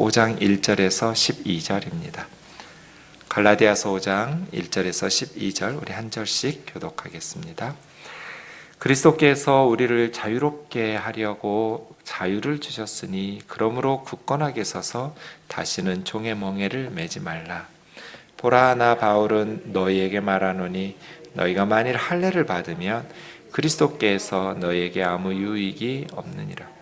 5장 1절에서 12절입니다. 갈라디아서 5장 1절에서 12절 우리 한 절씩 교독하겠습니다. 그리스도께서 우리를 자유롭게 하려고 자유를 주셨으니 그러므로 굳건하게 서서 다시는 종의 멍에를 매지 말라. 보라, 나 바울은 너희에게 말하노니 너희가 만일 할례를 받으면 그리스도께서 너희에게 아무 유익이 없느니라.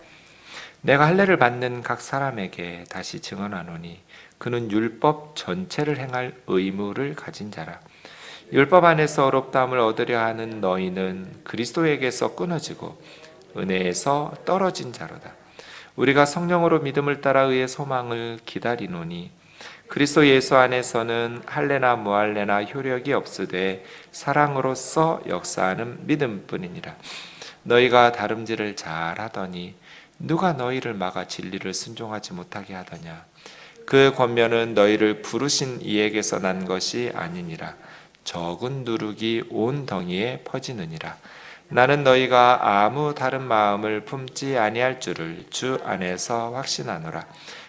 내가 할례를 받는 각 사람에게 다시 증언하노니 그는 율법 전체를 행할 의무를 가진 자라. 율법 안에서 어렵다함을 얻으려 하는 너희는 그리스도에게서 끊어지고 은혜에서 떨어진 자로다. 우리가 성령으로 믿음을 따라 의의 소망을 기다리노니 그리스도 예수 안에서는 할례나 무할례나 효력이 없으되 사랑으로서 역사하는 믿음뿐이니라. 너희가 다름질을 잘하더니 누가 너희를 막아 진리를 순종하지 못하게 하더냐. 그 권면은 너희를 부르신 이에게서 난 것이 아니니라. 적은 누룩이 온 덩이에 퍼지느니라. 나는 너희가 아무 다른 마음을 품지 아니할 줄을 주 안에서 확신하노라.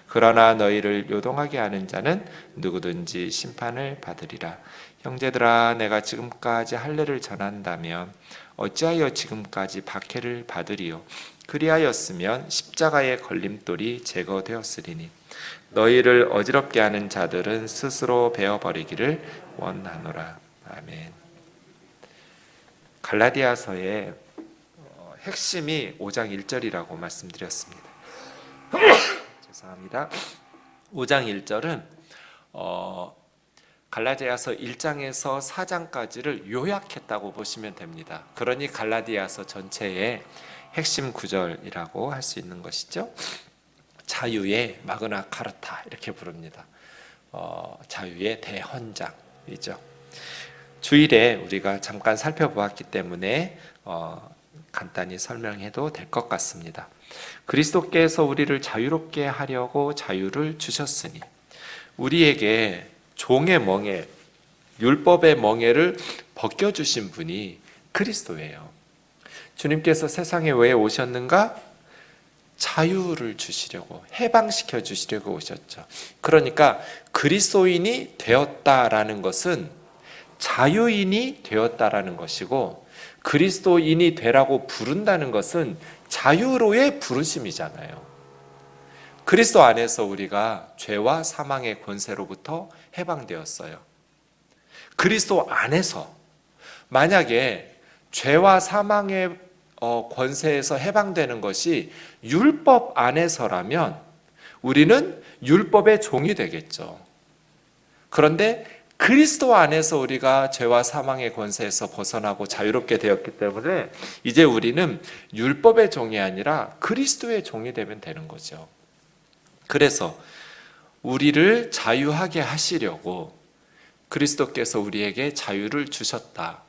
그러나 너희를 요동하게 하는 자는 누구든지 심판을 받으리라. 형제들아, 내가 지금까지 할례를 전한다면 어찌하여 지금까지 박해를 받으리요? 그리하였으면 십자가의 걸림돌이 제거되었으리니 너희를 어지럽게 하는 자들은 스스로 베어버리기를 원하노라. 아멘. 갈라디아서의 핵심이 5장 1절이라고 말씀드렸습니다. 죄송합니다. 5장 1절은 갈라디아서 1장에서 4장까지를 요약했다고 보시면 됩니다. 그러니 갈라디아서 전체의 핵심 구절이라고 할 수 있는 것이죠. 자유의 마그나 카르타 이렇게 부릅니다. 자유의 대헌장이죠. 주일에 우리가 잠깐 살펴보았기 때문에 간단히 설명해도 될 것 같습니다. 그리스도께서 우리를 자유롭게 하려고 자유를 주셨으니 우리에게 종의 멍에, 율법의 멍에를 벗겨주신 분이 그리스도예요. 주님께서 세상에 왜 오셨는가? 자유를 주시려고, 해방시켜 주시려고 오셨죠. 그러니까 그리스도인이 되었다라는 것은 자유인이 되었다라는 것이고, 그리스도인이 되라고 부른다는 것은 자유로의 부르심이잖아요. 그리스도 안에서 우리가 죄와 사망의 권세로부터 해방되었어요. 그리스도 안에서 만약에 죄와 사망의 권세에서 해방되는 것이 율법 안에서라면 우리는 율법의 종이 되겠죠. 그런데 그리스도 안에서 우리가 죄와 사망의 권세에서 벗어나고 자유롭게 되었기 때문에 이제 우리는 율법의 종이 아니라 그리스도의 종이 되면 되는 거죠. 그래서 우리를 자유하게 하시려고 그리스도께서 우리에게 자유를 주셨다.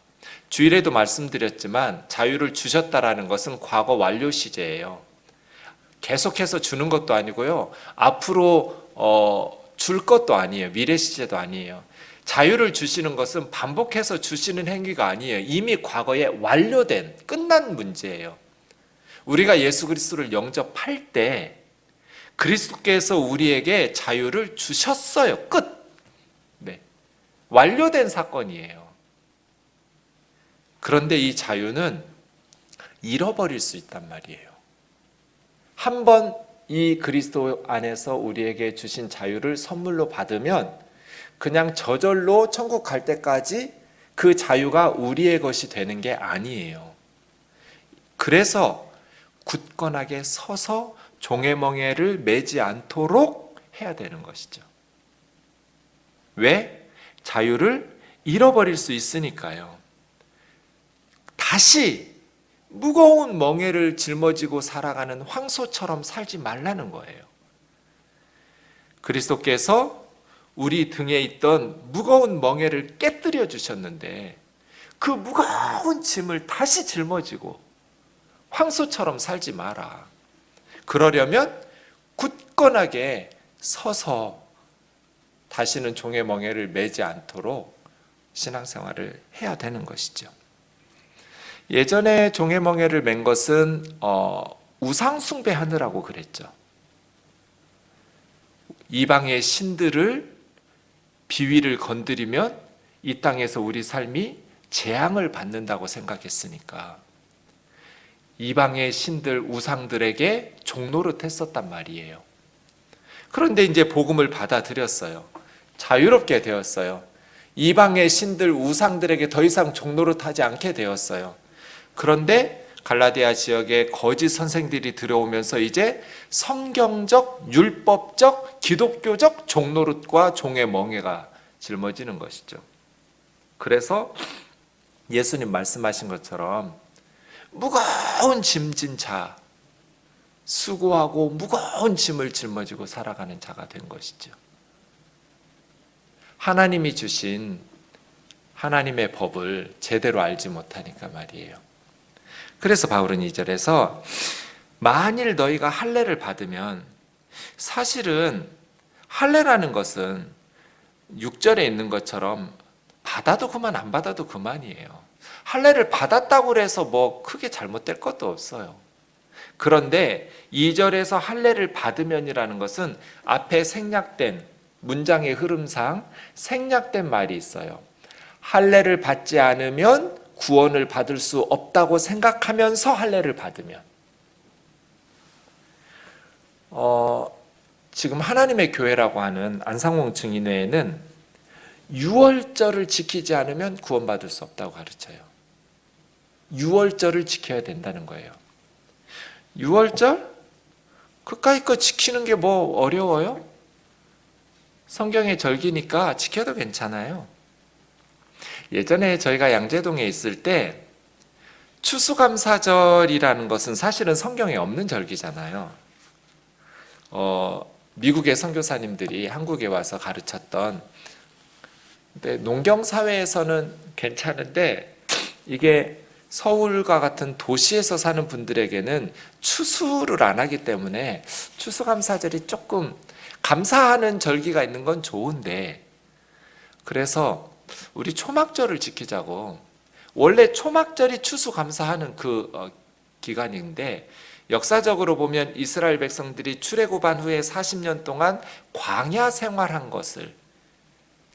주일에도 말씀드렸지만 자유를 주셨다라는 것은 과거 완료 시제예요. 계속해서 주는 것도 아니고요. 앞으로 줄 것도 아니에요. 미래 시제도 아니에요. 자유를 주시는 것은 반복해서 주시는 행위가 아니에요. 이미 과거에 완료된, 끝난 문제예요. 우리가 예수 그리스도를 영접할 때 그리스도께서 우리에게 자유를 주셨어요. 끝. 네. 완료된 사건이에요. 그런데 이 자유는 잃어버릴 수 있단 말이에요. 한번 이 그리스도 안에서 우리에게 주신 자유를 선물로 받으면 그냥 저절로 천국 갈 때까지 그 자유가 우리의 것이 되는 게 아니에요. 그래서 굳건하게 서서 종의 멍에를 매지 않도록 해야 되는 것이죠. 왜? 자유를 잃어버릴 수 있으니까요. 다시 무거운 멍에를 짊어지고 살아가는 황소처럼 살지 말라는 거예요. 그리스도께서 우리 등에 있던 무거운 멍에를 깨뜨려 주셨는데 그 무거운 짐을 다시 짊어지고 황소처럼 살지 마라. 그러려면 굳건하게 서서 다시는 종의 멍에를 매지 않도록 신앙생활을 해야 되는 것이죠. 예전에 종의 멍에를 맨 것은 우상 숭배하느라고 그랬죠. 이방의 신들을 비위를 건드리면 이 땅에서 우리 삶이 재앙을 받는다고 생각했으니까 이방의 신들 우상들에게 종노릇 했었단 말이에요. 그런데 이제 복음을 받아들였어요. 자유롭게 되었어요. 이방의 신들 우상들에게 더 이상 종노릇하지 않게 되었어요. 그런데 갈라디아 지역에 거짓 선생들이 들어오면서 이제 성경적, 율법적, 기독교적 종노릇과 종의 멍에가 짊어지는 것이죠. 그래서 예수님 말씀하신 것처럼 무거운 짐진 자, 수고하고 무거운 짐을 짊어지고 살아가는 자가 된 것이죠. 하나님이 주신 하나님의 법을 제대로 알지 못하니까 말이에요. 그래서 바울은 2절에서 만일 너희가 할례를 받으면, 사실은 할례라는 것은 6절에 있는 것처럼 받아도 그만 안 받아도 그만이에요. 할례를 받았다고 해서 뭐 크게 잘못될 것도 없어요. 그런데 2절에서 할례를 받으면이라는 것은 앞에 생략된 문장의 흐름상 생략된 말이 있어요. 할례를 받지 않으면 구원을 받을 수 없다고 생각하면서 할례를 받으면, 지금 하나님의 교회라고 하는 안상홍 증인회에는 유월절을 지키지 않으면 구원받을 수 없다고 가르쳐요. 유월절을 지켜야 된다는 거예요. 유월절? 그까이 거 지키는 게 뭐 어려워요? 성경의 절기니까 지켜도 괜찮아요. 예전에 저희가 양재동에 있을 때 추수감사절이라는 것은 사실은 성경에 없는 절기잖아요. 미국의 선교사님들이 한국에 와서 가르쳤던, 근데 농경사회에서는 괜찮은데 이게 서울과 같은 도시에서 사는 분들에게는 추수를 안 하기 때문에 추수감사절이 조금, 감사하는 절기가 있는 건 좋은데, 그래서 우리 초막절을 지키자고. 원래 초막절이 추수감사하는 기간인데, 역사적으로 보면 이스라엘 백성들이 출애굽한 후에 40년 동안 광야 생활한 것을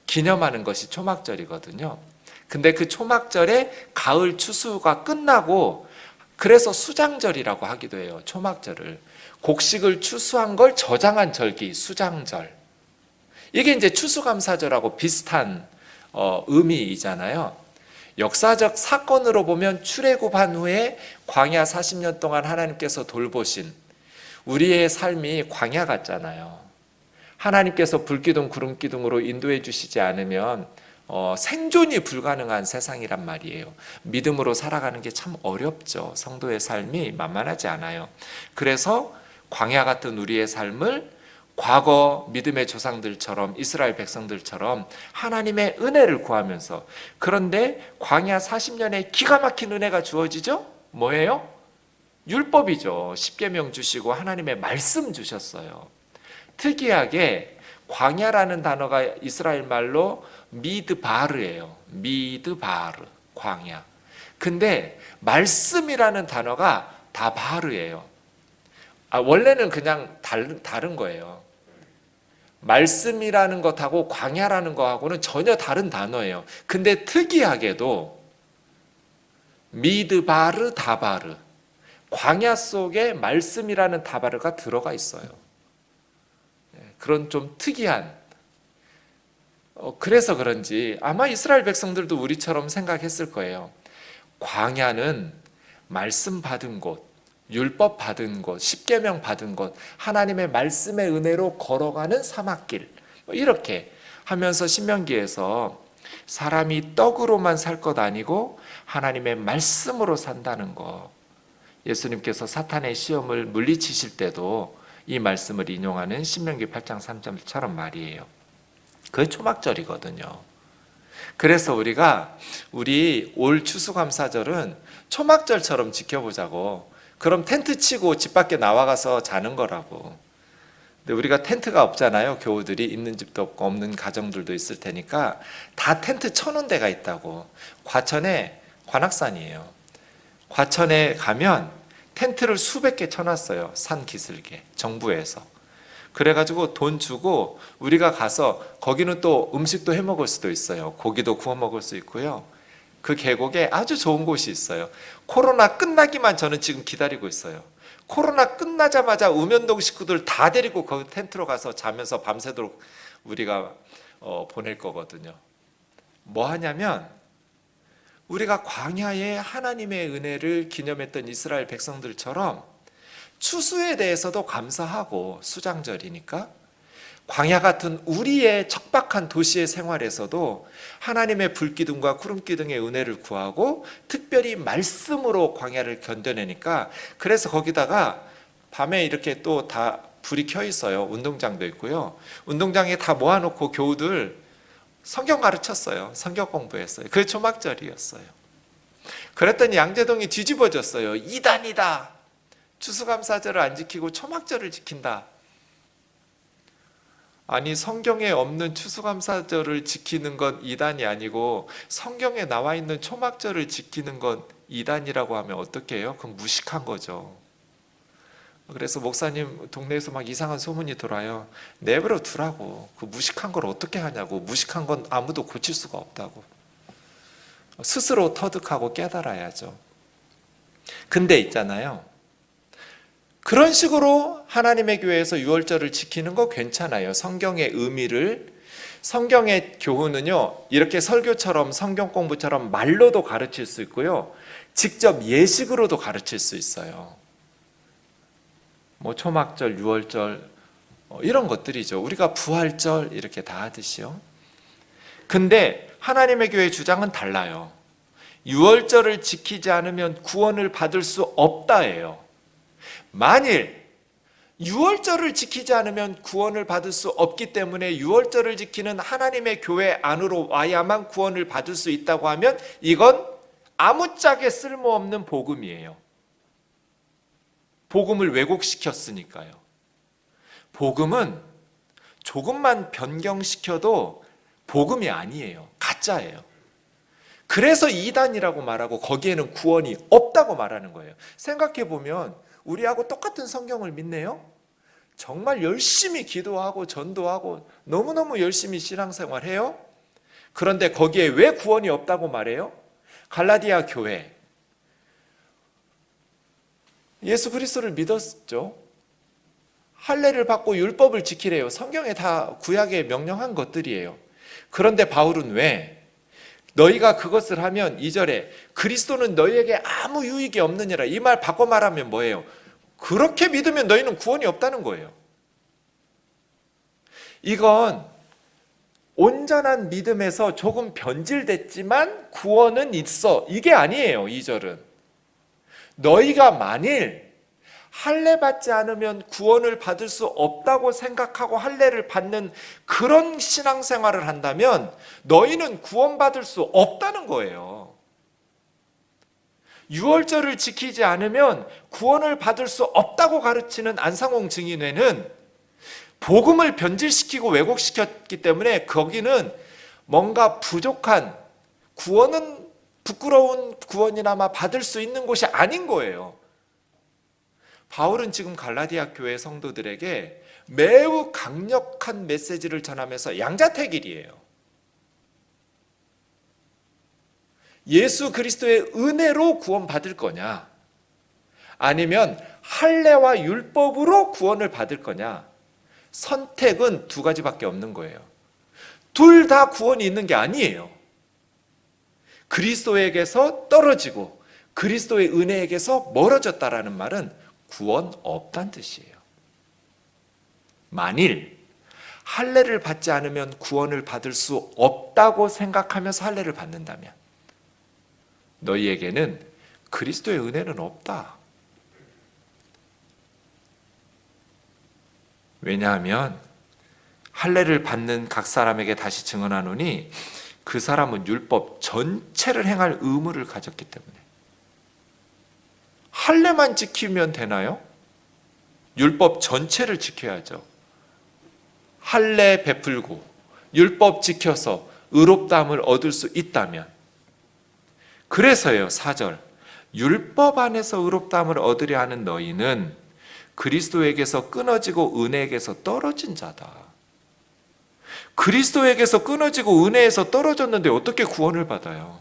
기념하는 것이 초막절이거든요. 근데 그 초막절에 가을 추수가 끝나고, 그래서 수장절이라고 하기도 해요. 초막절을 곡식을 추수한 걸 저장한 절기, 수장절. 이게 이제 추수감사절하고 비슷한 의미이잖아요. 역사적 사건으로 보면 출애굽한 후에 광야 40년 동안 하나님께서 돌보신, 우리의 삶이 광야 같잖아요. 하나님께서 불기둥 구름기둥으로 인도해 주시지 않으면 생존이 불가능한 세상이란 말이에요. 믿음으로 살아가는 게 참 어렵죠. 성도의 삶이 만만하지 않아요. 그래서 광야 같은 우리의 삶을 과거 믿음의 조상들처럼, 이스라엘 백성들처럼 하나님의 은혜를 구하면서, 그런데 광야 40년에 기가 막힌 은혜가 주어지죠? 뭐예요? 율법이죠. 십계명 주시고 하나님의 말씀 주셨어요. 특이하게 광야라는 단어가 이스라엘 말로 미드바르예요. 미드바르, 광야. 근데 말씀이라는 단어가 다바르예요. 원래는 그냥 다른 거예요. 말씀이라는 것하고 광야라는 것하고는 전혀 다른 단어예요. 근데 특이하게도 미드바르, 다바르, 광야 속에 말씀이라는 다바르가 들어가 있어요. 그런 좀 특이한, 그래서 그런지 아마 이스라엘 백성들도 우리처럼 생각했을 거예요. 광야는 말씀 받은 곳, 율법 받은 곳, 십계명 받은 곳, 하나님의 말씀의 은혜로 걸어가는 사막길, 이렇게 하면서 신명기에서 사람이 떡으로만 살 것 아니고 하나님의 말씀으로 산다는 것, 예수님께서 사탄의 시험을 물리치실 때도 이 말씀을 인용하는 신명기 8장 3절처럼 말이에요. 그게 초막절이거든요. 그래서 우리 올 추수감사절은 초막절처럼 지켜보자고. 그럼 텐트 치고 집 밖에 나와가서 자는 거라고. 근데 우리가 텐트가 없잖아요. 교우들이 있는 집도 없고 없는 가정들도 있을 테니까 다 텐트 쳐놓은 데가 있다고. 과천에, 관악산이에요. 과천에 가면 텐트를 수백 개 쳐놨어요. 산 기슭에, 정부에서. 그래가지고 돈 주고 우리가 가서 거기는 또 음식도 해 먹을 수도 있어요. 고기도 구워 먹을 수 있고요. 그 계곡에 아주 좋은 곳이 있어요. 코로나 끝나기만 저는 지금 기다리고 있어요. 코로나 끝나자마자 우면동 식구들 다 데리고 거기 텐트로 가서 자면서 밤새도록 우리가 보낼 거거든요. 뭐 하냐면 우리가 광야의 하나님의 은혜를 기념했던 이스라엘 백성들처럼 추수에 대해서도 감사하고, 수장절이니까 광야 같은 우리의 척박한 도시의 생활에서도 하나님의 불기둥과 구름기둥의 은혜를 구하고 특별히 말씀으로 광야를 견뎌내니까, 그래서 거기다가 밤에 이렇게 또 다 불이 켜 있어요. 운동장도 있고요. 운동장에 다 모아놓고 교우들 성경 가르쳤어요. 성경 공부했어요. 그게 초막절이었어요. 그랬더니 양재동이 뒤집어졌어요. 이단이다. 추수감사절을 안 지키고 초막절을 지킨다. 아니, 성경에 없는 추수감사절을 지키는 건 이단이 아니고 성경에 나와 있는 초막절을 지키는 건 이단이라고 하면 어떻게 해요? 그건 무식한 거죠. 그래서 목사님 동네에서 막 이상한 소문이 돌아요. 내버려 두라고. 그 무식한 걸 어떻게 하냐고. 무식한 건 아무도 고칠 수가 없다고. 스스로 터득하고 깨달아야죠. 근데 있잖아요, 그런 식으로 하나님의 교회에서 유월절을 지키는 거 괜찮아요. 성경의 의미를, 성경의 교훈은요, 이렇게 설교처럼 성경 공부처럼 말로도 가르칠 수 있고요, 직접 예식으로도 가르칠 수 있어요. 뭐 초막절, 유월절 이런 것들이죠. 우리가 부활절 이렇게 다 하듯이요. 근데 하나님의 교회의 주장은 달라요. 유월절을 지키지 않으면 구원을 받을 수 없다예요. 만일 유월절을 지키지 않으면 구원을 받을 수 없기 때문에 유월절을 지키는 하나님의 교회 안으로 와야만 구원을 받을 수 있다고 하면 이건 아무짝에 쓸모없는 복음이에요. 복음을 왜곡시켰으니까요. 복음은 조금만 변경시켜도 복음이 아니에요. 가짜예요. 그래서 이단이라고 말하고 거기에는 구원이 없다고 말하는 거예요. 생각해보면 우리하고 똑같은 성경을 믿네요. 정말 열심히 기도하고 전도하고 너무너무 열심히 신앙생활해요. 그런데 거기에 왜 구원이 없다고 말해요? 갈라디아 교회, 예수 그리스도를 믿었죠. 할례를 받고 율법을 지키래요. 성경에 다 구약에 명령한 것들이에요. 그런데 바울은 왜 너희가 그것을 하면 2절에 그리스도는 너희에게 아무 유익이 없느니라, 이 말 바꿔 말하면 뭐예요? 그렇게 믿으면 너희는 구원이 없다는 거예요. 이건 온전한 믿음에서 조금 변질됐지만 구원은 있어, 이게 아니에요. 2절은 너희가 만일 할례 받지 않으면 구원을 받을 수 없다고 생각하고 할례를 받는 그런 신앙생활을 한다면 너희는 구원받을 수 없다는 거예요. 유월절을 지키지 않으면 구원을 받을 수 없다고 가르치는 안상홍 증인회는 복음을 변질시키고 왜곡시켰기 때문에 거기는 뭔가 부족한, 구원은 부끄러운 구원이나마 받을 수 있는 곳이 아닌 거예요. 바울은 지금 갈라디아 교회 성도들에게 매우 강력한 메시지를 전하면서 양자택일이에요. 예수 그리스도의 은혜로 구원받을 거냐, 아니면 할례와 율법으로 구원을 받을 거냐, 선택은 두 가지밖에 없는 거예요. 둘 다 구원이 있는 게 아니에요. 그리스도에게서 떨어지고 그리스도의 은혜에게서 멀어졌다라는 말은 구원 없다는 뜻이에요. 만일 할례를 받지 않으면 구원을 받을 수 없다고 생각하면서 할례를 받는다면 너희에게는 그리스도의 은혜는 없다. 왜냐하면 할례를 받는 각 사람에게 다시 증언하노니 그 사람은 율법 전체를 행할 의무를 가졌기 때문에. 할례만 지키면 되나요? 율법 전체를 지켜야죠. 할례 베풀고 율법 지켜서 의롭다함을 얻을 수 있다면. 그래서요, 4절 율법 안에서 의롭다함을 얻으려 하는 너희는 그리스도에게서 끊어지고 은혜에게서 떨어진 자다. 그리스도에게서 끊어지고 은혜에서 떨어졌는데 어떻게 구원을 받아요?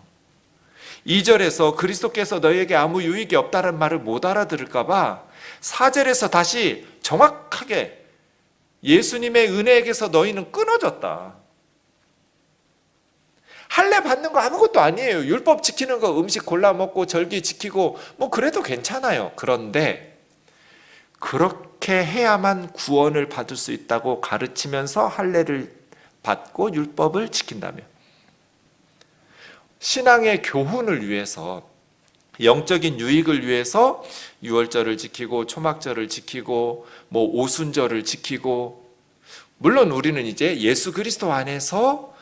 2절에서 그리스도께서 너희에게 아무 유익이 없다는 말을 못 알아들을까 봐 4절에서 다시 정확하게 예수님의 은혜에게서 너희는 끊어졌다. 할례 받는 거 아무것도 아니에요. 율법 지키는 거, 음식 골라 먹고 절기 지키고 뭐 그래도 괜찮아요. 그런데 그렇게 해야만 구원을 받을 수 있다고 가르치면서 할례를 받고 율법을 지킨다면, 신앙의 교훈을 위해서, 영적인 유익을 위해서 유월절을 지키고 초막절을 지키고 뭐 오순절을 지키고, 물론 우리는 이제 예수 그리스도 안에서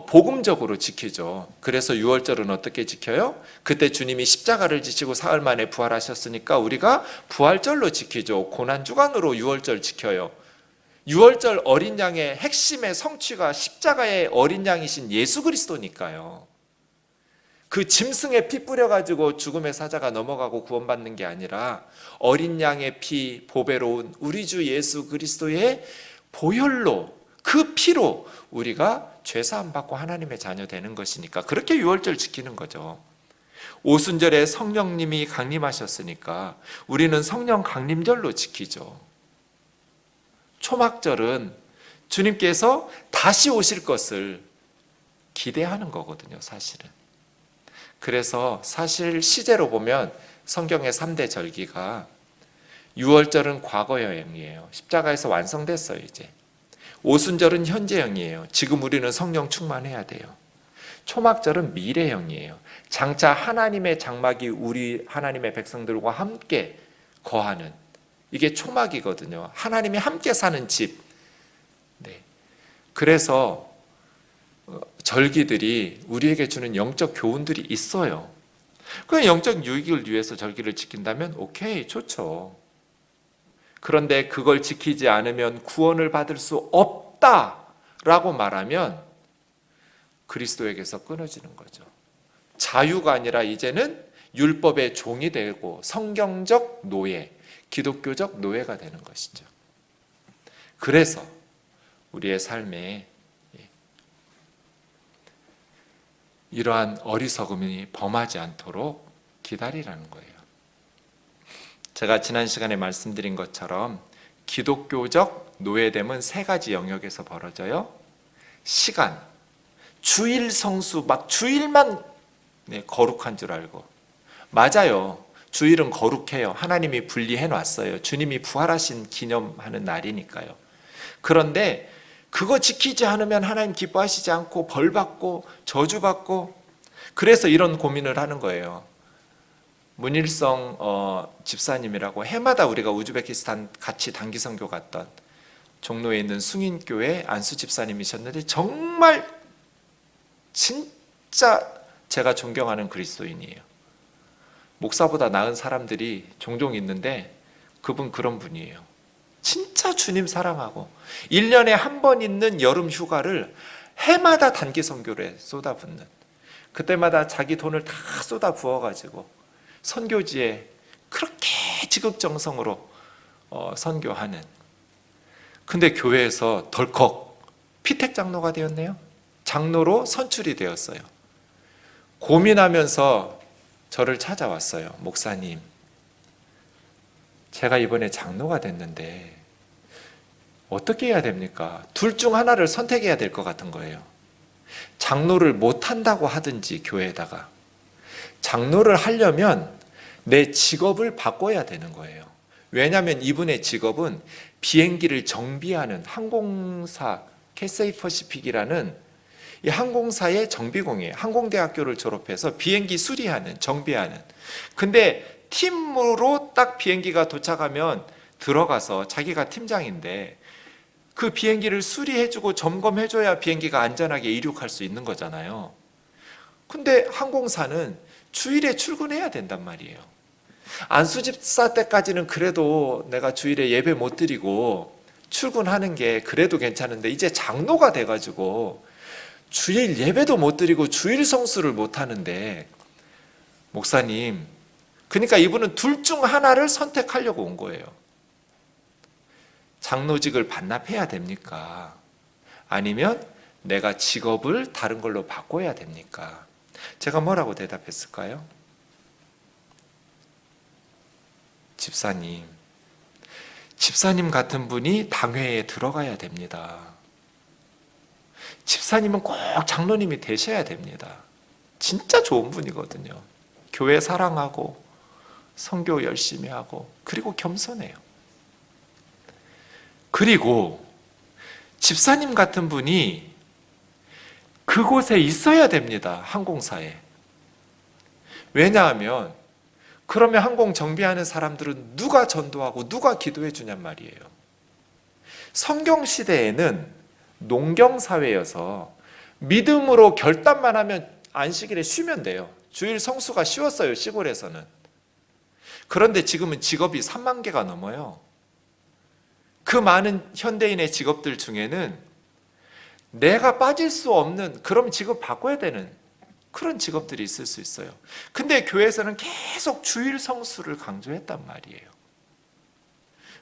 복음적으로 지키죠. 그래서 유월절은 어떻게 지켜요? 그때 주님이 십자가를 지시고 사흘 만에 부활하셨으니까 우리가 부활절로 지키죠. 고난주간으로 유월절 지켜요. 유월절 어린 양의 핵심의 성취가 십자가의 어린 양이신 예수 그리스도니까요. 그 짐승의 피 뿌려가지고 죽음의 사자가 넘어가고 구원받는 게 아니라 어린 양의 피, 보배로운 우리 주 예수 그리스도의 보혈로, 그 피로 우리가 죄사함 받고 하나님의 자녀 되는 것이니까 그렇게 유월절 지키는 거죠. 오순절에 성령님이 강림하셨으니까 우리는 성령 강림절로 지키죠. 초막절은 주님께서 다시 오실 것을 기대하는 거거든요, 사실은. 그래서 사실 시제로 보면 성경의 3대 절기가, 유월절은 과거형이에요. 십자가에서 완성됐어요, 이제. 오순절은 현재형이에요. 지금 우리는 성령 충만해야 돼요. 초막절은 미래형이에요. 장차 하나님의 장막이 우리 하나님의 백성들과 함께 거하는, 이게 초막이거든요. 하나님이 함께 사는 집. 네. 그래서 절기들이 우리에게 주는 영적 교훈들이 있어요. 그 영적 유익을 위해서 절기를 지킨다면 오케이, 좋죠. 그런데 그걸 지키지 않으면 구원을 받을 수 없다라고 말하면 그리스도에게서 끊어지는 거죠. 자유가 아니라 이제는 율법의 종이 되고 성경적 노예, 기독교적 노예가 되는 것이죠. 그래서 우리의 삶에 이러한 어리석음이 범하지 않도록 기다리라는 거예요. 제가 지난 시간에 말씀드린 것처럼 기독교적 노예됨은 세 가지 영역에서 벌어져요. 시간, 주일 성수, 막 주일만 거룩한 줄 알고. 맞아요. 주일은 거룩해요. 하나님이 분리해 놨어요. 주님이 부활하신 기념하는 날이니까요. 그런데 그거 지키지 않으면 하나님 기뻐하시지 않고 벌받고 저주받고, 그래서 이런 고민을 하는 거예요. 문일성 집사님이라고 해마다 우리가 우즈베키스탄 같이 단기 선교 갔던 종로에 있는 숭인교회 안수 집사님이셨는데 정말 진짜 제가 존경하는 그리스도인이에요. 목사보다 나은 사람들이 종종 있는데 그분 그런 분이에요. 진짜 주님 사랑하고 1년에 한 번 있는 여름 휴가를 해마다 단기 선교를 쏟아붓는, 그때마다 자기 돈을 다 쏟아 부어가지고 선교지에 그렇게 지극정성으로 선교하는. 근데 교회에서 덜컥 피택 장로가 되었네요. 장로로 선출이 되었어요. 고민하면서 저를 찾아왔어요. 목사님, 제가 이번에 장로가 됐는데 어떻게 해야 됩니까? 둘 중 하나를 선택해야 될 것 같은 거예요. 장로를 못한다고 하든지 교회에다가, 장로를 하려면 내 직업을 바꿔야 되는 거예요. 왜냐하면 이분의 직업은 비행기를 정비하는 항공사 캐세이 퍼시픽이라는 이 항공사의 정비공이에요. 항공대학교를 졸업해서 비행기 수리하는, 정비하는. 근데 팀으로 딱 비행기가 도착하면 들어가서 자기가 팀장인데 그 비행기를 수리해주고 점검해줘야 비행기가 안전하게 이륙할 수 있는 거잖아요. 근데 항공사는 주일에 출근해야 된단 말이에요. 안수집사 때까지는 그래도 내가 주일에 예배 못 드리고 출근하는 게 그래도 괜찮은데, 이제 장로가 돼가지고 주일 예배도 못 드리고 주일 성수를 못 하는데, 목사님, 그러니까 이분은 둘 중 하나를 선택하려고 온 거예요. 장로직을 반납해야 됩니까? 아니면 내가 직업을 다른 걸로 바꿔야 됩니까? 제가 뭐라고 대답했을까요? 집사님 같은 분이 당회에 들어가야 됩니다. 집사님은 꼭 장로님이 되셔야 됩니다. 진짜 좋은 분이거든요. 교회 사랑하고 선교 열심히 하고 그리고 겸손해요. 그리고 집사님 같은 분이 그곳에 있어야 됩니다. 항공사에. 왜냐하면 그러면 항공 정비하는 사람들은 누가 전도하고 누가 기도해 주냔 말이에요. 성경 시대에는 농경 사회여서 믿음으로 결단만 하면 안식일에 쉬면 돼요. 주일 성수가 쉬웠어요, 시골에서는. 그런데 지금은 직업이 3만 개가 넘어요. 그 많은 현대인의 직업들 중에는 내가 빠질 수 없는, 그럼 직업 바꿔야 되는 그런 직업들이 있을 수 있어요. 근데 교회에서는 계속 주일 성수를 강조했단 말이에요.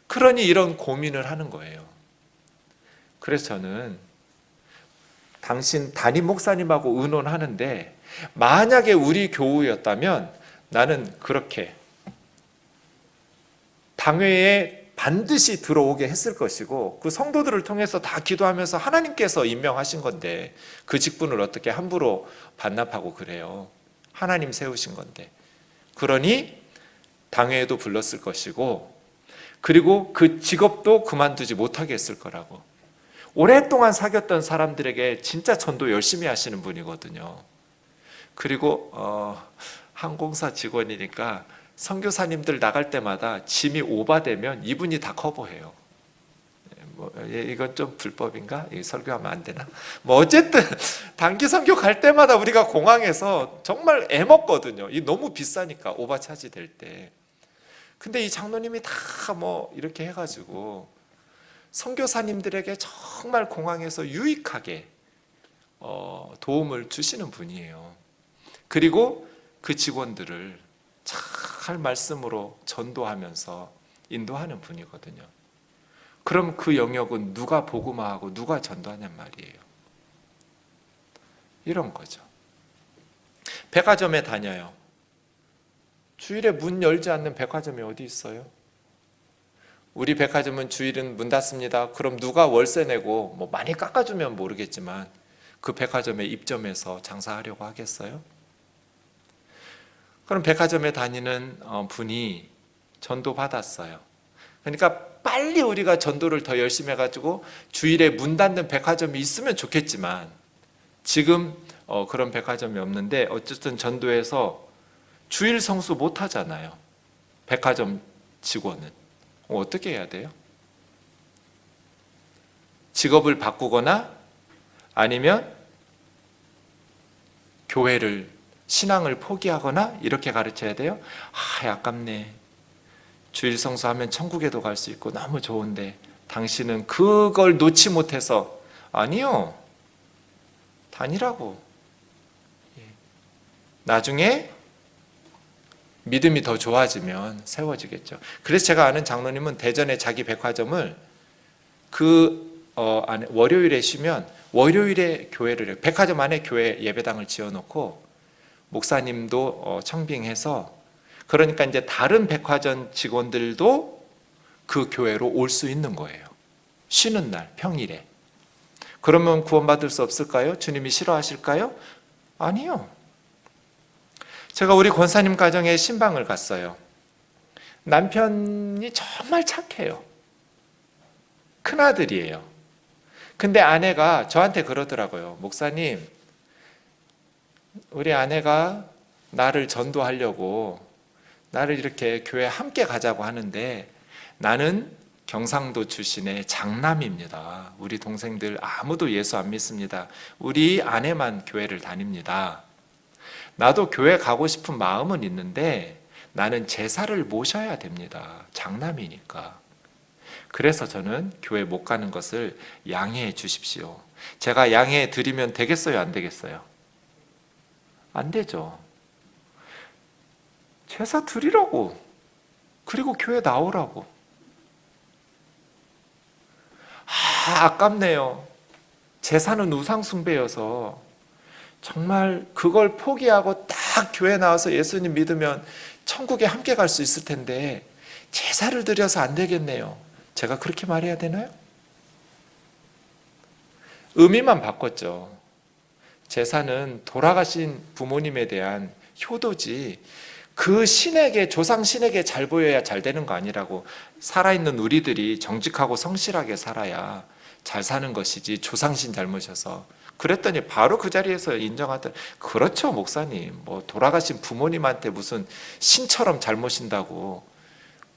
그러니 이런 고민을 하는 거예요. 그래서 저는 당신 담임 목사님하고 의논하는데 만약에 우리 교우였다면 나는 그렇게 당회에 반드시 들어오게 했을 것이고 그 성도들을 통해서 다 기도하면서 하나님께서 임명하신 건데 그 직분을 어떻게 함부로 반납하고 그래요. 하나님 세우신 건데. 그러니 당회에도 불렀을 것이고 그리고 그 직업도 그만두지 못하게 했을 거라고. 오랫동안 사귀었던 사람들에게 진짜 전도 열심히 하시는 분이거든요. 그리고 항공사 직원이니까 선교사님들 나갈 때마다 짐이 오바되면 이분이 다 커버해요. 이건 좀 불법인가? 설교하면 안 되나? 어쨌든 단기 선교 갈 때마다 우리가 공항에서 정말 애먹거든요. 이 너무 비싸니까 오바 차지 될 때. 근데 이 장로님이 다 이렇게 해가지고 선교사님들에게 정말 공항에서 유익하게 도움을 주시는 분이에요. 그리고 그 직원들을 잘 말씀으로 전도하면서 인도하는 분이거든요. 그럼 그 영역은 누가 복음화하고 누가 전도하냔 말이에요. 이런 거죠. 백화점에 다녀요. 주일에 문 열지 않는 백화점이 어디 있어요? 우리 백화점은 주일은 문 닫습니다. 그럼 누가 월세 내고 많이 깎아주면 모르겠지만 그 백화점에 입점해서 장사하려고 하겠어요? 그럼 백화점에 다니는 분이 전도 받았어요. 그러니까 빨리 우리가 전도를 더 열심히 해가지고 주일에 문 닫는 백화점이 있으면 좋겠지만 지금 그런 백화점이 없는데 어쨌든 전도해서 주일 성수 못 하잖아요. 백화점 직원은. 어떻게 해야 돼요? 직업을 바꾸거나 아니면 교회를 신앙을 포기하거나 이렇게 가르쳐야 돼요? 아깝네. 주일 성수하면 천국에도 갈 수 있고 너무 좋은데 당신은 그걸 놓지 못해서 아니요. 다니라고. 나중에 믿음이 더 좋아지면 세워지겠죠. 그래서 제가 아는 장로님은 대전에 자기 백화점을 월요일에 쉬면 월요일에 교회를 해요. 백화점 안에 교회 예배당을 지어놓고 목사님도 청빙해서 그러니까 이제 다른 백화점 직원들도 그 교회로 올 수 있는 거예요. 쉬는 날 평일에. 그러면 구원받을 수 없을까요? 주님이 싫어하실까요? 아니요. 제가 우리 권사님 가정에 신방을 갔어요. 남편이 정말 착해요. 큰아들이에요. 근데 아내가 저한테 그러더라고요. 목사님, 우리 아내가 나를 전도하려고 나를 이렇게 교회 함께 가자고 하는데 나는 경상도 출신의 장남입니다. 우리 동생들 아무도 예수 안 믿습니다. 우리 아내만 교회를 다닙니다. 나도 교회 가고 싶은 마음은 있는데 나는 제사를 모셔야 됩니다. 장남이니까. 그래서 저는 교회 못 가는 것을 양해해 주십시오. 제가 양해해 드리면 되겠어요? 안 되겠어요? 안 되죠. 제사 드리라고. 그리고 교회 나오라고. 아깝네요. 제사는 우상 숭배여서 정말 그걸 포기하고 딱 교회 나와서 예수님 믿으면 천국에 함께 갈 수 있을 텐데 제사를 드려서 안 되겠네요. 제가 그렇게 말해야 되나요? 의미만 바꿨죠. 제사는 돌아가신 부모님에 대한 효도지, 그 신에게, 조상 신에게 잘 보여야 잘 되는 거 아니라고. 살아있는 우리들이 정직하고 성실하게 살아야 잘 사는 것이지 조상신 잘못이어서. 그랬더니 바로 그 자리에서 인정하더라. 그렇죠, 목사님. 뭐 돌아가신 부모님한테 무슨 신처럼 잘 모신다고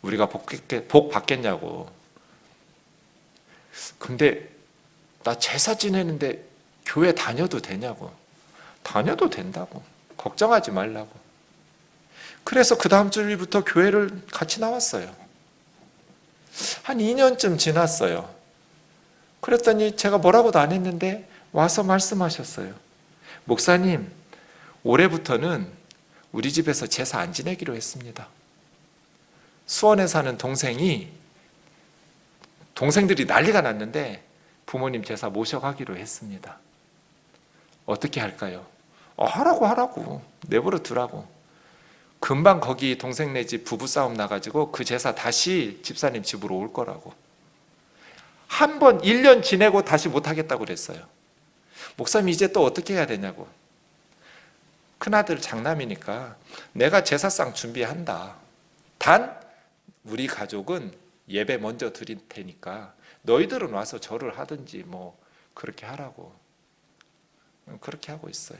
우리가 복 받겠냐고. 근데 나 제사 지내는데 교회 다녀도 되냐고. 다녀도 된다고. 걱정하지 말라고. 그래서 그 다음 주일부터 교회를 같이 나왔어요. 한 2년쯤 지났어요. 그랬더니 제가 뭐라고도 안 했는데 와서 말씀하셨어요. 목사님, 올해부터는 우리 집에서 제사 안 지내기로 했습니다. 수원에 사는 동생들이 난리가 났는데 부모님 제사 모셔가기로 했습니다. 어떻게 할까요? 하라고 내버려 두라고. 금방 거기 동생네 집 부부싸움 나가지고 그 제사 다시 집사님 집으로 올 거라고. 한 번 1년 지내고 다시 못하겠다고 그랬어요. 목사님, 이제 또 어떻게 해야 되냐고. 큰아들 장남이니까 내가 제사상 준비한다. 단 우리 가족은 예배 먼저 드릴 테니까 너희들은 와서 절을 하든지 뭐 그렇게 하라고. 그렇게 하고 있어요.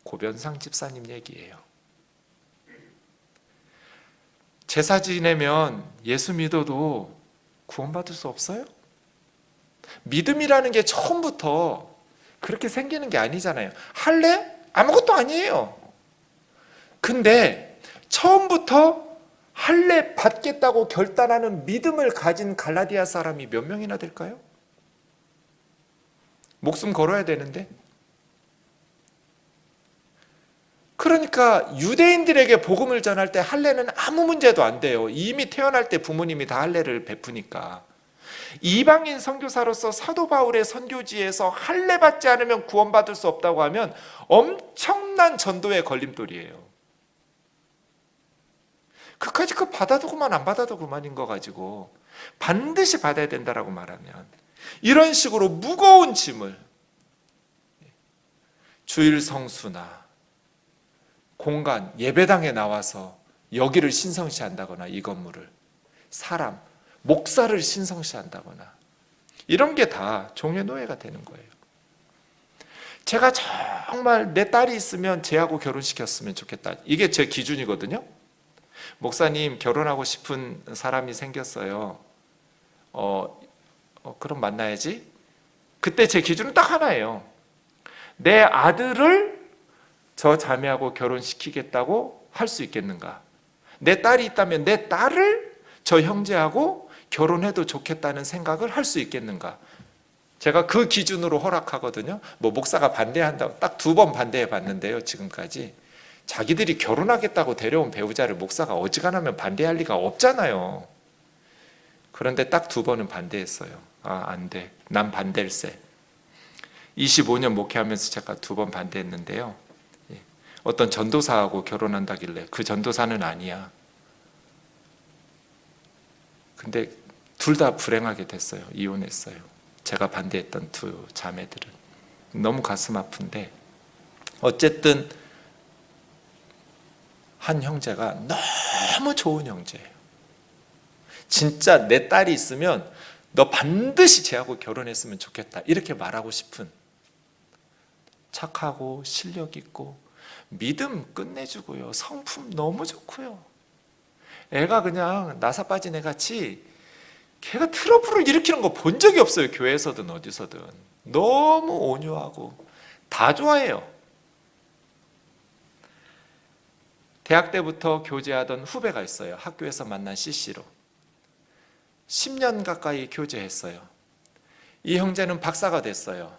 고변상 집사님 얘기예요. 제사 지내면 예수 믿어도 구원받을 수 없어요? 믿음이라는 게 처음부터 그렇게 생기는 게 아니잖아요. 할래? 아무것도 아니에요. 근데 처음부터 할례 받겠다고 결단하는 믿음을 가진 갈라디아 사람이 몇 명이나 될까요? 목숨 걸어야 되는데. 그러니까 유대인들에게 복음을 전할 때 할례는 아무 문제도 안 돼요. 이미 태어날 때 부모님이 다 할례를 베푸니까. 이방인 선교사로서 사도 바울의 선교지에서 할례 받지 않으면 구원받을 수 없다고 하면 엄청난 전도의 걸림돌이에요. 그까짓 거 받아도 그만 안 받아도 그만인 거 가지고 반드시 받아야 된다라고 말하면 이런 식으로 무거운 짐을 주일 성수나 공간, 예배당에 나와서 여기를 신성시한다거나 이 건물을, 사람, 목사를 신성시한다거나 이런 게 다 종의 노예가 되는 거예요. 제가 정말 내 딸이 있으면 쟤하고 결혼시켰으면 좋겠다. 이게 제 기준이거든요. 목사님, 결혼하고 싶은 사람이 생겼어요. 그럼 만나야지. 그때 제 기준은 딱 하나예요. 내 아들을 저 자매하고 결혼시키겠다고 할 수 있겠는가? 내 딸이 있다면 내 딸을 저 형제하고 결혼해도 좋겠다는 생각을 할 수 있겠는가? 제가 그 기준으로 허락하거든요. 뭐 목사가 반대한다고 딱 2번 반대해 봤는데요, 지금까지. 자기들이 결혼하겠다고 데려온 배우자를 목사가 어지간하면 반대할 리가 없잖아요. 그런데 딱 2번은 반대했어요. 안 돼. 난 반댈세. 25년 목회하면서 제가 2번 반대했는데요. 어떤 전도사하고 결혼한다길래 그 전도사는 아니야. 근데 둘 다 불행하게 됐어요. 이혼했어요. 제가 반대했던 2 자매들은. 너무 가슴 아픈데 어쨌든 한 형제가 너무 좋은 형제예요. 진짜 내 딸이 있으면 너 반드시 쟤하고 결혼했으면 좋겠다 이렇게 말하고 싶은, 착하고 실력 있고 믿음 끝내주고요, 성품 너무 좋고요, 애가 그냥 나사 빠진 애 같이 걔가 트러블을 일으키는 거 본 적이 없어요. 교회에서든 어디서든. 너무 온유하고 다 좋아해요. 대학 때부터 교제하던 후배가 있어요. 학교에서 만난 CC로 10년 가까이 교제했어요. 이 형제는 박사가 됐어요.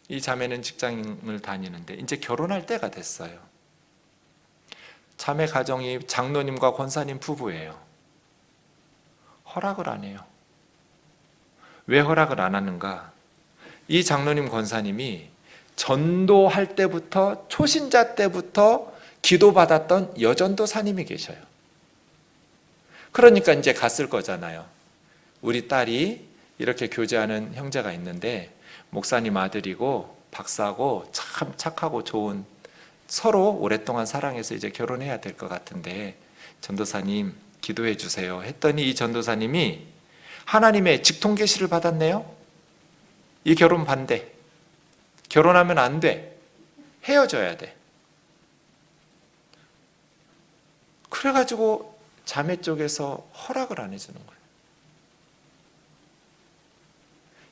이 자매는 직장을 다니는데 이제 결혼할 때가 됐어요. 자매 가정이 장로님과 권사님 부부예요. 허락을 안 해요. 왜 허락을 안 하는가? 이 장로님 권사님이 전도할 때부터, 초신자 때부터 기도받았던 여전도사님이 계셔요. 그러니까 이제 갔을 거잖아요. 우리 딸이 이렇게 교제하는 형제가 있는데 목사님 아들이고 박사고 참 착하고 좋은, 서로 오랫동안 사랑해서 이제 결혼해야 될 것 같은데 전도사님 기도해 주세요 했더니 이 전도사님이 하나님의 직통 계시를 받았네요. 이 결혼 반대. 결혼하면 안 돼. 헤어져야 돼. 그래가지고 자매 쪽에서 허락을 안 해주는 거예요.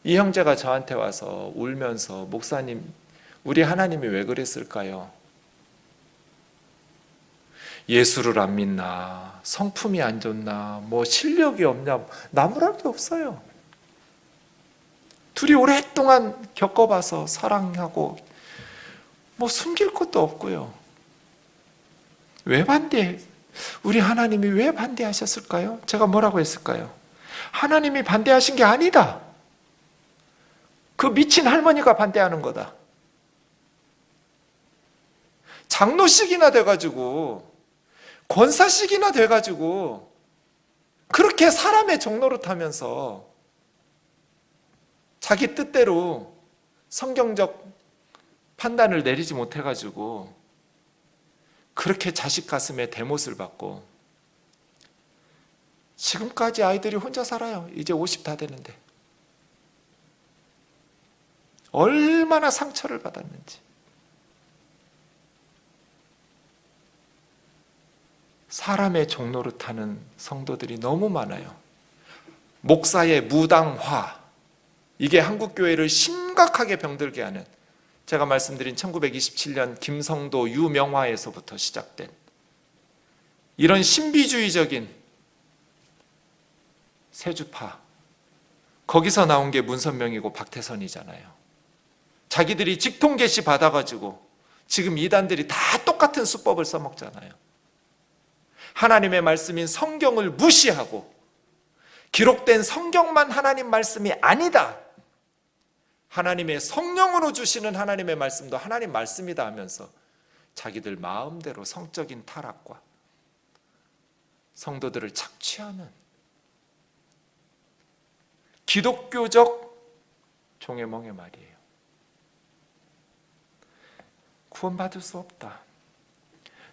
이 형제가 저한테 와서 울면서 목사님, 우리 하나님이 왜 그랬을까요? 예수를 안 믿나, 성품이 안 좋나, 뭐 실력이 없냐, 나무랄 게 없어요. 둘이 오랫동안 겪어봐서 사랑하고 뭐 숨길 것도 없고요. 왜 반대? 우리 하나님이 왜 반대하셨을까요? 제가 뭐라고 했을까요? 하나님이 반대하신 게 아니다. 그 미친 할머니가 반대하는 거다. 장로식이나 돼가지고, 권사식이나 돼가지고 그렇게 사람의 종노릇하면서 자기 뜻대로 성경적 판단을 내리지 못해가지고 그렇게 자식 가슴에 대못을 받고 지금까지 아이들이 혼자 살아요. 이제 50 다 되는데 얼마나 상처를 받았는지. 사람의 종노릇하는 성도들이 너무 많아요. 목사의 무당화, 이게 한국교회를 심각하게 병들게 하는, 제가 말씀드린 1927년 김성도 유명화에서부터 시작된 이런 신비주의적인 세주파, 거기서 나온 게 문선명이고 박태선이잖아요. 자기들이 직통계시 받아가지고 지금 이단들이 다 똑같은 수법을 써먹잖아요. 하나님의 말씀인 성경을 무시하고 기록된 성경만 하나님 말씀이 아니다, 하나님의 성령으로 주시는 하나님의 말씀도 하나님 말씀이다 하면서 자기들 마음대로 성적인 타락과 성도들을 착취하는 기독교적 종애몽의 말이에요. 구원받을 수 없다.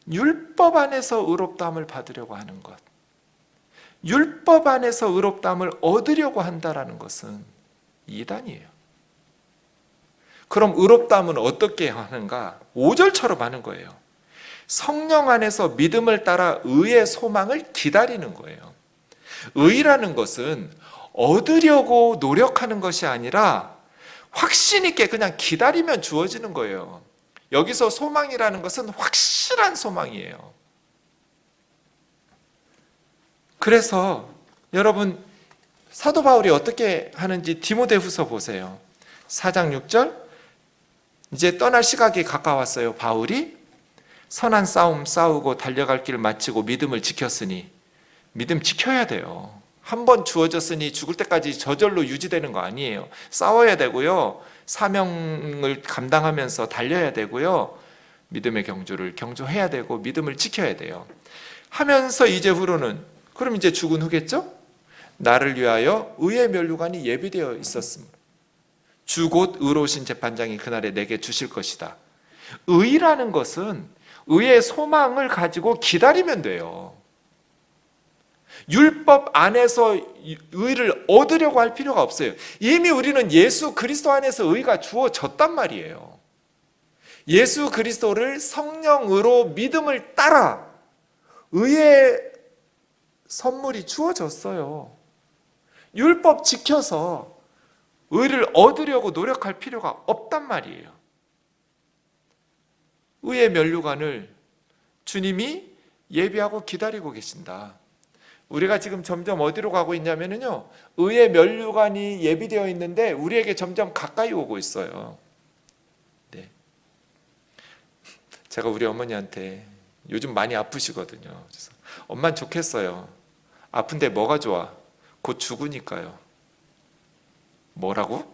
율법 안에서 의롭다함을 받으려고 하는 것, 율법 안에서 의롭다함을 얻으려고 한다라는 것은 이단이에요. 그럼 의롭다함은 어떻게 하는가? 5절처럼 하는 거예요. 성령 안에서 믿음을 따라 의의 소망을 기다리는 거예요. 의라는 것은 얻으려고 노력하는 것이 아니라 확신 있게 그냥 기다리면 주어지는 거예요. 여기서 소망이라는 것은 확실한 소망이에요. 그래서 여러분, 사도 바울이 어떻게 하는지 디모데후서 보세요. 4장 6절, 이제 떠날 시각이 가까웠어요. 바울이 선한 싸움 싸우고 달려갈 길 마치고 믿음을 지켰으니, 믿음 지켜야 돼요. 한 번 주어졌으니 죽을 때까지 저절로 유지되는 거 아니에요. 싸워야 되고요, 사명을 감당하면서 달려야 되고요, 믿음의 경주를 경주해야 되고 믿음을 지켜야 돼요. 하면서 이제 후로는, 그럼 이제 죽은 후겠죠? 나를 위하여 의의 면류관이 예비되어 있었음. 주 곧 의로우신 재판장이 그날에 내게 주실 것이다. 의라는 것은 의의 소망을 가지고 기다리면 돼요. 율법 안에서 의를 얻으려고 할 필요가 없어요. 이미 우리는 예수 그리스도 안에서 의가 주어졌단 말이에요. 예수 그리스도를 성령으로 믿음을 따라 의의 선물이 주어졌어요. 율법 지켜서 의를 얻으려고 노력할 필요가 없단 말이에요. 의의 면류관을 주님이 예비하고 기다리고 계신다. 우리가 지금 점점 어디로 가고 있냐면요, 의의 면류관이 예비되어 있는데 우리에게 점점 가까이 오고 있어요. 네. 제가 우리 어머니한테, 요즘 많이 아프시거든요. 그래서 엄만 좋겠어요. 아픈데 뭐가 좋아? 곧 죽으니까요. 뭐라고?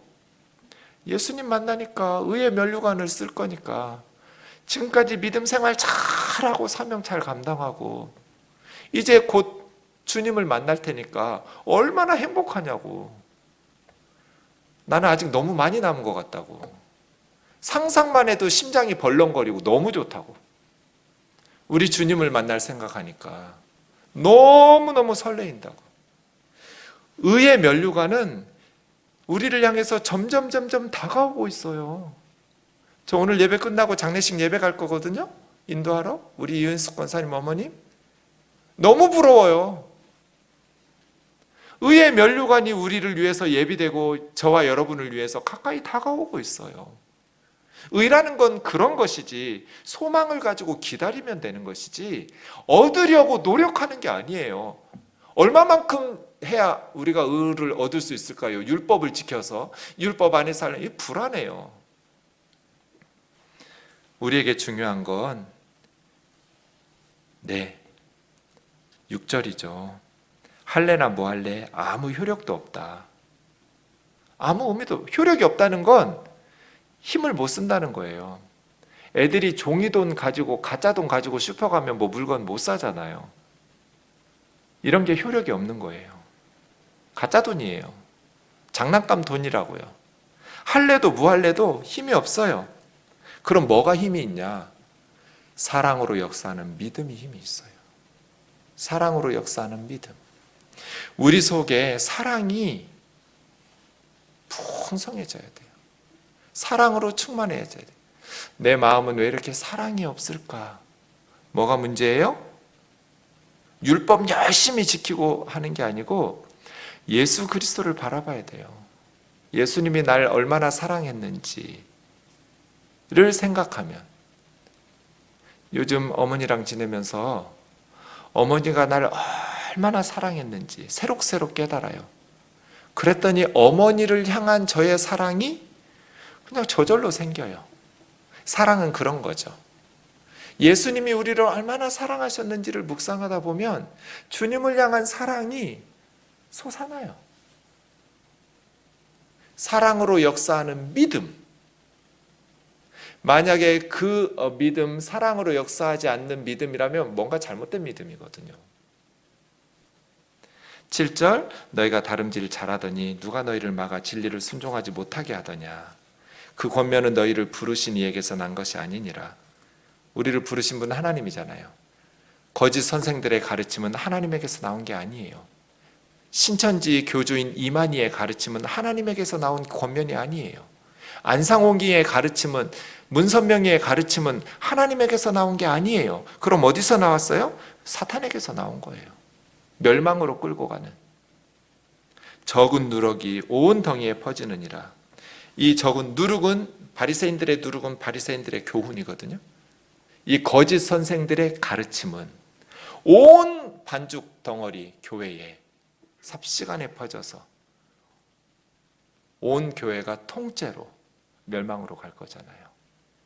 예수님 만나니까 의의 면류관을 쓸 거니까 지금까지 믿음 생활 잘하고 사명 잘 감당하고 이제 곧 주님을 만날 테니까 얼마나 행복하냐고. 나는 아직 너무 많이 남은 것 같다고. 상상만 해도 심장이 벌렁거리고 너무 좋다고. 우리 주님을 만날 생각하니까 너무너무 설레인다고. 의의 면류관은 우리를 향해서 점점 다가오고 있어요. 저 오늘 예배 끝나고 장례식 예배 갈 거거든요. 인도하러. 우리 이은숙 권사님 어머님. 너무 부러워요. 의의 면류관이 우리를 위해서 예비되고 저와 여러분을 위해서 가까이 다가오고 있어요. 의라는 건 그런 것이지 소망을 가지고 기다리면 되는 것이지 얻으려고 노력하는 게 아니에요. 얼마만큼 해야 우리가 의를 얻을 수 있을까요? 율법을 지켜서 율법 안에 살면 이게 불안해요. 우리에게 중요한 건 6절이죠. 할래나 뭐 할래 아무 효력도 없다. 아무 의미도 효력이 없다는 건 힘을 못 쓴다는 거예요. 애들이 종이돈 가지고 가짜 돈 가지고 슈퍼 가면 뭐 물건 못 사잖아요. 이런 게 효력이 없는 거예요. 가짜 돈이에요. 장난감 돈이라고요. 할래도 무할래도 힘이 없어요. 그럼 뭐가 힘이 있냐? 사랑으로 역사하는 믿음이 힘이 있어요. 사랑으로 역사하는 믿음. 우리 속에 사랑이 풍성해져야 돼요. 사랑으로 충만해져야 돼요. 내 마음은 왜 이렇게 사랑이 없을까? 뭐가 문제예요? 율법 열심히 지키고 하는 게 아니고 예수 그리스도를 바라봐야 돼요. 예수님이 날 얼마나 사랑했는지를 생각하면, 요즘 어머니랑 지내면서 어머니가 날 얼마나 사랑했는지 새록새록 깨달아요. 그랬더니 어머니를 향한 저의 사랑이 그냥 저절로 생겨요. 사랑은 그런 거죠. 예수님이 우리를 얼마나 사랑하셨는지를 묵상하다 보면 주님을 향한 사랑이 솟아나요. 사랑으로 역사하는 믿음. 만약에 그 믿음, 사랑으로 역사하지 않는 믿음이라면 뭔가 잘못된 믿음이거든요. 7절, 너희가 다름질 잘하더니 누가 너희를 막아 진리를 순종하지 못하게 하더냐. 그 권면은 너희를 부르신 이에게서 난 것이 아니니라. 우리를 부르신 분은 하나님이잖아요. 거짓 선생들의 가르침은 하나님에게서 나온 게 아니에요. 신천지 교주인 이만희의 가르침은 하나님에게서 나온 권면이 아니에요. 안상홍기의 가르침은, 문선명이의 가르침은 하나님에게서 나온 게 아니에요. 그럼 어디서 나왔어요? 사탄에게서 나온 거예요. 멸망으로 끌고 가는. 적은 누룩이 온 덩이에 퍼지느니라. 이 적은 누룩은, 바리새인들의 누룩은 바리새인들의 교훈이거든요. 이 거짓 선생들의 가르침은 온 반죽 덩어리 교회에 삽시간에 퍼져서 온 교회가 통째로 멸망으로 갈 거잖아요.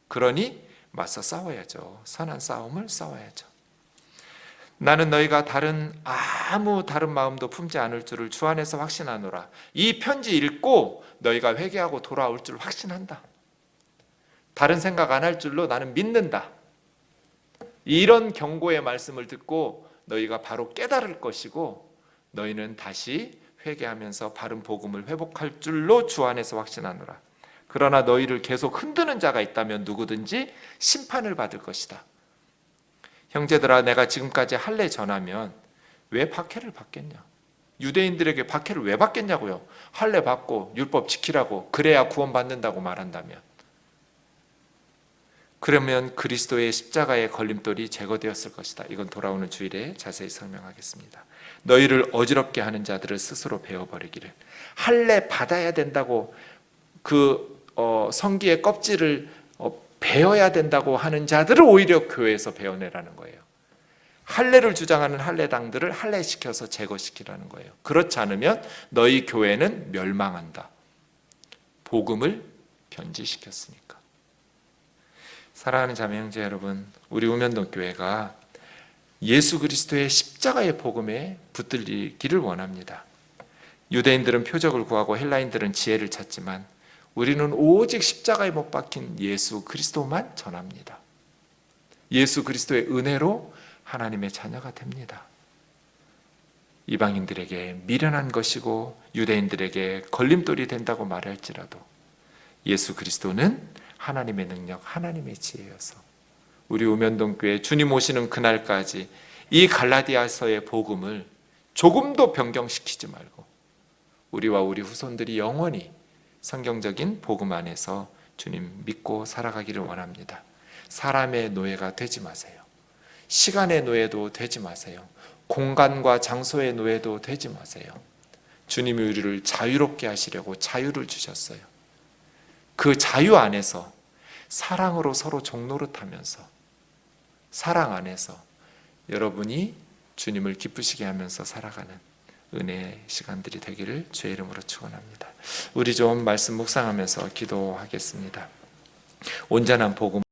그러니 맞서 싸워야죠. 선한 싸움을 싸워야죠. 나는 너희가 아무 다른 마음도 품지 않을 줄을 주 안에서 확신하노라. 이 편지 읽고 너희가 회개하고 돌아올 줄 확신한다. 다른 생각 안 할 줄로 나는 믿는다. 이런 경고의 말씀을 듣고 너희가 바로 깨달을 것이고 너희는 다시 회개하면서 바른 복음을 회복할 줄로 주 안에서 확신하노라. 그러나 너희를 계속 흔드는 자가 있다면 누구든지 심판을 받을 것이다. 형제들아, 내가 지금까지 할례 전하면 왜 박해를 받겠냐? 유대인들에게 박해를 왜 받겠냐고요? 할례 받고 율법 지키라고, 그래야 구원받는다고 말한다면. 그러면 그리스도의 십자가의 걸림돌이 제거되었을 것이다. 이건 돌아오는 주일에 자세히 설명하겠습니다. 너희를 어지럽게 하는 자들을 스스로 베어버리기를. 할례 받아야 된다고 성기의 껍질을 베어야 된다고 하는 자들을 오히려 교회에서 베어내라는 거예요. 할례를 주장하는 할례당들을 할례시켜서 제거시키라는 거예요. 그렇지 않으면 너희 교회는 멸망한다. 복음을 변질시켰으니까. 사랑하는 자매 형제 여러분, 우리 우면동 교회가 예수 그리스도의 십자가의 복음에 붙들리기를 원합니다. 유대인들은 표적을 구하고 헬라인들은 지혜를 찾지만 우리는 오직 십자가에 못 박힌 예수 그리스도만 전합니다. 예수 그리스도의 은혜로 하나님의 자녀가 됩니다. 이방인들에게 미련한 것이고 유대인들에게 걸림돌이 된다고 말할지라도 예수 그리스도는 하나님의 능력, 하나님의 지혜여서 우리 우면동교회 주님 오시는 그날까지 이 갈라디아서의 복음을 조금도 변경시키지 말고 우리와 우리 후손들이 영원히 성경적인 복음 안에서 주님 믿고 살아가기를 원합니다. 사람의 노예가 되지 마세요. 시간의 노예도 되지 마세요. 공간과 장소의 노예도 되지 마세요. 주님이 우리를 자유롭게 하시려고 자유를 주셨어요. 그 자유 안에서 사랑으로 서로 종노릇하면서 사랑 안에서 여러분이 주님을 기쁘시게 하면서 살아가는 은혜의 시간들이 되기를 주의 이름으로 축원합니다. 우리 좀 말씀 묵상하면서 기도하겠습니다. 온전한 복음